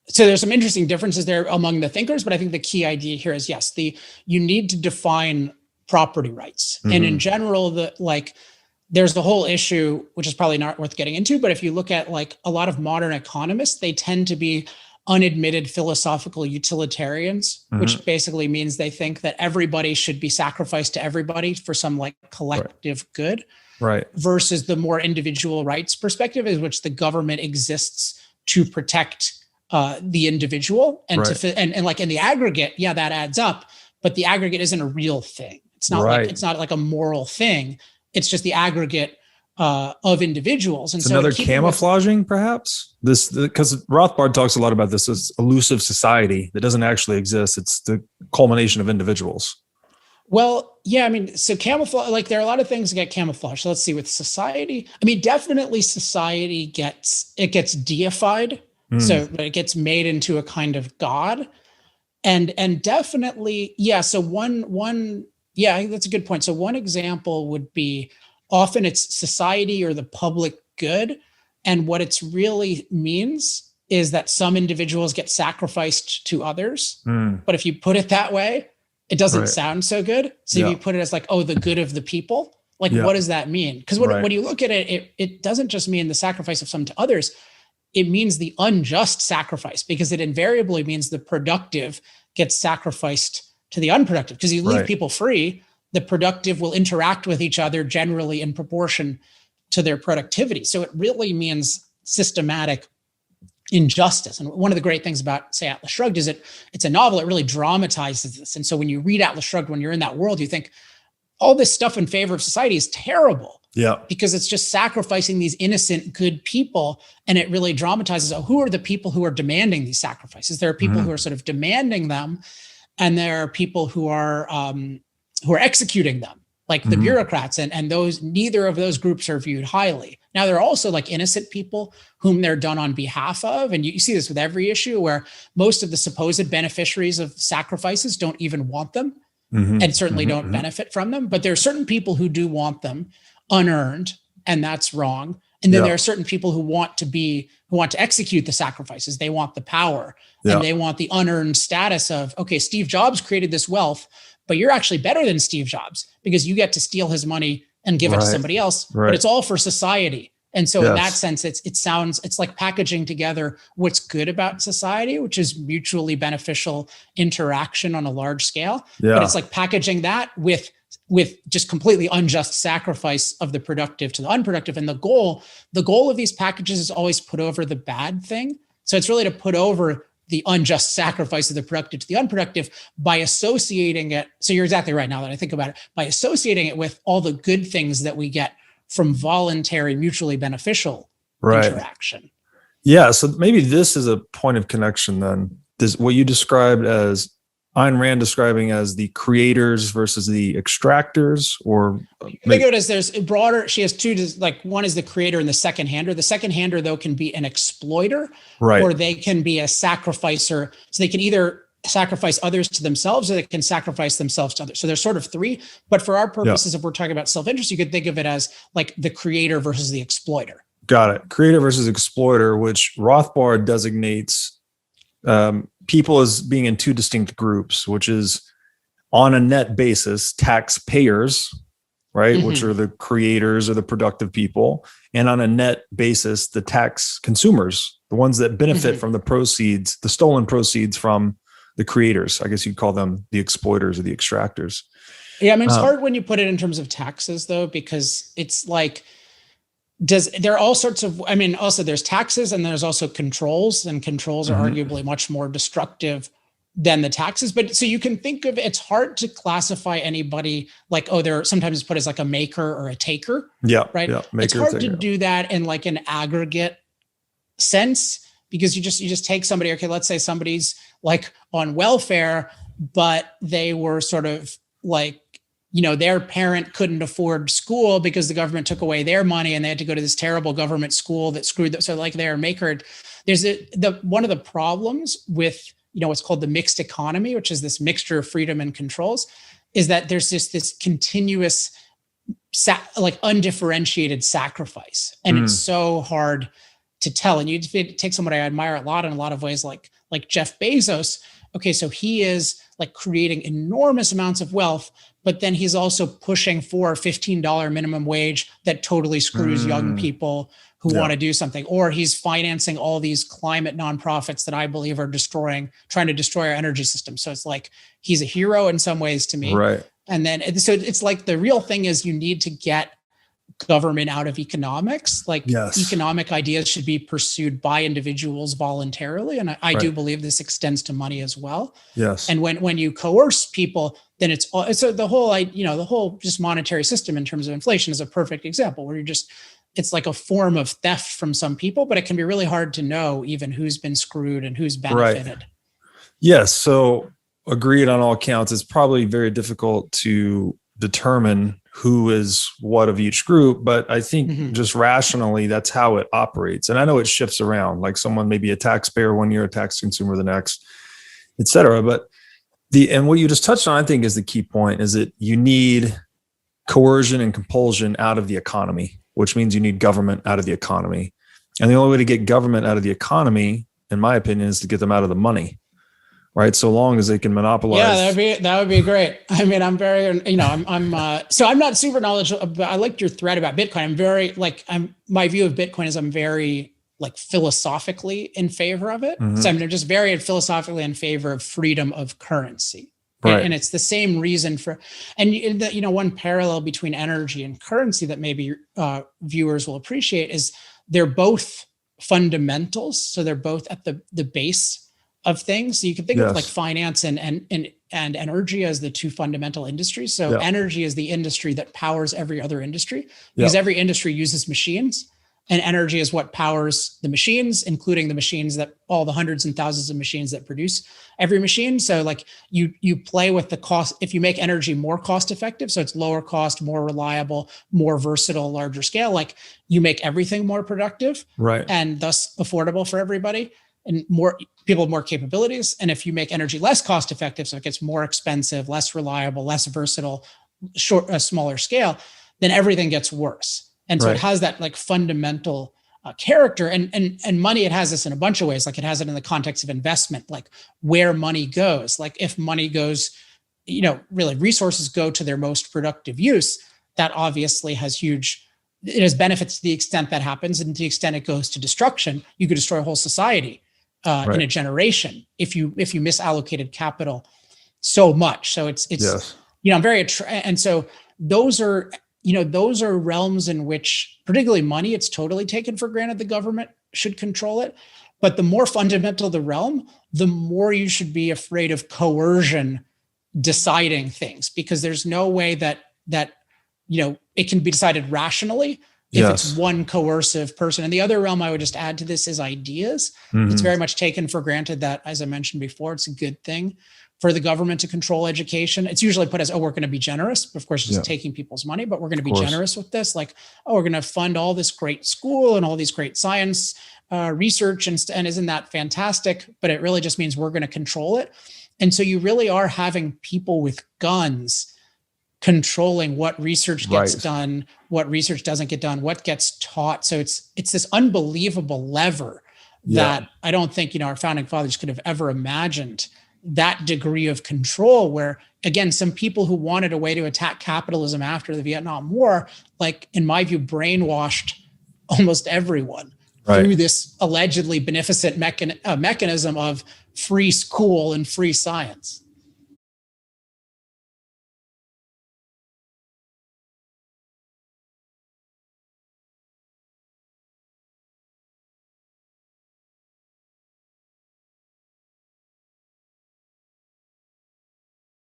So there's some interesting differences there among the thinkers, but I think the key idea here is yes, you need to define property rights. And in general, there's the whole issue, which is probably not worth getting into, but if you look at like a lot of modern economists, they tend to be unadmitted philosophical utilitarians, which basically means they think that everybody should be sacrificed to everybody for some like collective good. Right. Versus the more individual rights perspective, in which the government exists to protect the individual and and like in the aggregate, yeah, that adds up, but the aggregate isn't a real thing. It's not it's not like a moral thing. It's just the aggregate of individuals. And it's another camouflaging, perhaps. Because Rothbard talks a lot about this as elusive society that doesn't actually exist. It's the culmination of individuals. Well, yeah, I mean, so camouflage, like there are a lot of things that get camouflaged. So let's see with society. I mean, definitely society gets deified. So it gets made into a kind of God. And definitely, yeah. So I think that's a good point. So one example would be often it's society or the public good. And what it's really means is that some individuals get sacrificed to others. But if you put it that way, it doesn't sound so good. So if you put it as like, oh, the good of the people, like what does that mean? Because when you look at it, it doesn't just mean the sacrifice of some to others. It means the unjust sacrifice, because it invariably means the productive gets sacrificed to the unproductive. Because you leave people free, the productive will interact with each other generally in proportion to their productivity. So it really means systematic injustice. And one of the great things about, say, Atlas Shrugged is it's a novel that really dramatizes this. And so when you read Atlas Shrugged, when you're in that world, you think all this stuff in favor of society is terrible. Yeah. Because it's just sacrificing these innocent, good people. And it really dramatizes who are the people who are demanding these sacrifices. There are people who are sort of demanding them, and there are people who are executing them, like the bureaucrats. And those, neither of those groups are viewed highly. Now, there are also like innocent people whom they're done on behalf of. And you see this with every issue, where most of the supposed beneficiaries of sacrifices don't even want them and certainly don't benefit from them. But there are certain people who do want them unearned, and that's wrong. And then there are certain people who want to execute the sacrifices. They want the power and they want the unearned status of, okay, Steve Jobs created this wealth, but you're actually better than Steve Jobs because you get to steal his money and give it to somebody else, but it's all for society. And so in that sense, it's like packaging together what's good about society, which is mutually beneficial interaction on a large scale. But it's like packaging that with just completely unjust sacrifice of the productive to the unproductive. And the goal of these packages is always put over the bad thing. So it's really to put over the unjust sacrifice of the productive to the unproductive by associating it. So you're exactly right, now that I think about it, by associating it with all the good things that we get from voluntary, mutually beneficial interaction. Yeah. So maybe this is a point of connection then. This, what you described as Ayn Rand describing as the creators versus the extractors, or think of it as there's a broader, she has two, like one is the creator and the second hander. The second hander though can be an exploiter, or they can be a sacrificer. So they can either sacrifice others to themselves, or they can sacrifice themselves to others. So there's sort of three, but for our purposes, if we're talking about self-interest, you could think of it as like the creator versus the exploiter. Got it. Creator versus exploiter, which Rothbard designates people as being in two distinct groups, which is on a net basis, taxpayers, right, which are the creators or the productive people, and on a net basis, the tax consumers, the ones that benefit from the proceeds, the stolen proceeds from the creators. I guess you'd call them the exploiters or the extractors. Yeah, I mean, it's hard when you put it in terms of taxes, though, because it's like, there are all sorts of, I mean, also there's taxes and there's also controls, and controls are arguably much more destructive than the taxes. But so you can think of, it's hard to classify anybody like, oh, they're sometimes put as like a maker or a taker. Yeah. Right. Yeah, it's hard to do that in like an aggregate sense, because you just take somebody, okay, let's say somebody's like on welfare, but they were sort of like, you know, their parent couldn't afford school because the government took away their money and they had to go to this terrible government school that screwed them. So like they're a maker. There's one of the problems with, you know, what's called the mixed economy, which is this mixture of freedom and controls, is that there's just this continuous like undifferentiated sacrifice. And it's so hard to tell. And you take someone I admire a lot in a lot of ways, like Jeff Bezos. Okay, so he is like creating enormous amounts of wealth, but then he's also pushing for a $15 minimum wage that totally screws young people who want to do something. Or he's financing all these climate nonprofits that I believe are trying to destroy our energy system. So it's like he's a hero in some ways to me. Right. And then so it's like the real thing is you need to get government out of economics. Like economic ideas should be pursued by individuals voluntarily. And I do believe this extends to money as well. Yes. And when you coerce people, then it's the whole just monetary system in terms of inflation is a perfect example where it's like a form of theft from some people, but it can be really hard to know even who's been screwed and who's benefited. Right. Yes. So agreed on all counts. It's probably very difficult to determine who is what of each group, but I think just rationally, that's how it operates. And I know it shifts around, like someone may be a taxpayer one year, a tax consumer the next, et cetera. But and what you just touched on, I think is the key point, is that you need coercion and compulsion out of the economy, which means you need government out of the economy. And the only way to get government out of the economy, in my opinion, is to get them out of the money. Right. So long as they can monopolize. Yeah, that would be great. I mean, I'm very, so I'm not super knowledgeable, but I liked your thread about Bitcoin. My view of Bitcoin is I'm very like philosophically in favor of it. So I'm just very philosophically in favor of freedom of currency. Right. And it's the same reason one parallel between energy and currency that maybe viewers will appreciate is they're both fundamentals. So they're both at the base of things. So you can think of like finance and energy as the two fundamental industries. So energy is the industry that powers every other industry because every industry uses machines, and energy is what powers the machines, including the machines that all the hundreds and thousands of machines that produce every machine. So like you play with the cost. If you make energy more cost effective, so it's lower cost, more reliable, more versatile, larger scale, like you make everything more productive, right, and thus affordable for everybody. And more people have more capabilities. And if you make energy less cost effective, so it gets more expensive, less reliable, less versatile, a smaller scale, then everything gets worse. And so it has that like fundamental character and money. It has this in a bunch of ways. Like it has it in the context of investment, like where money goes. Like if money goes, really resources go to their most productive use, that obviously it has benefits to the extent that happens. And to the extent it goes to destruction, you could destroy a whole society in a generation if you misallocated capital so much. So it's I'm very and so those are realms in which, particularly money, it's totally taken for granted the government should control it. But the more fundamental the realm, the more you should be afraid of coercion deciding things, because there's no way that it can be decided rationally if it's one coercive person. And the other realm I would just add to this is ideas. It's very much taken for granted that, as I mentioned before, it's a good thing for the government to control education. It's usually put as, we're going to be generous. Of course, it's taking people's money, but we're going to be generous with this. Like, we're going to fund all this great school and all these great science research. And isn't that fantastic? But it really just means we're going to control it. And so you really are having people with guns controlling what research gets done, what research doesn't get done, what gets taught. So it's this unbelievable lever that I don't think, our founding fathers could have ever imagined that degree of control, where again, some people who wanted a way to attack capitalism after the Vietnam War, like in my view, brainwashed almost everyone through this allegedly beneficent mechanism of free school and free science.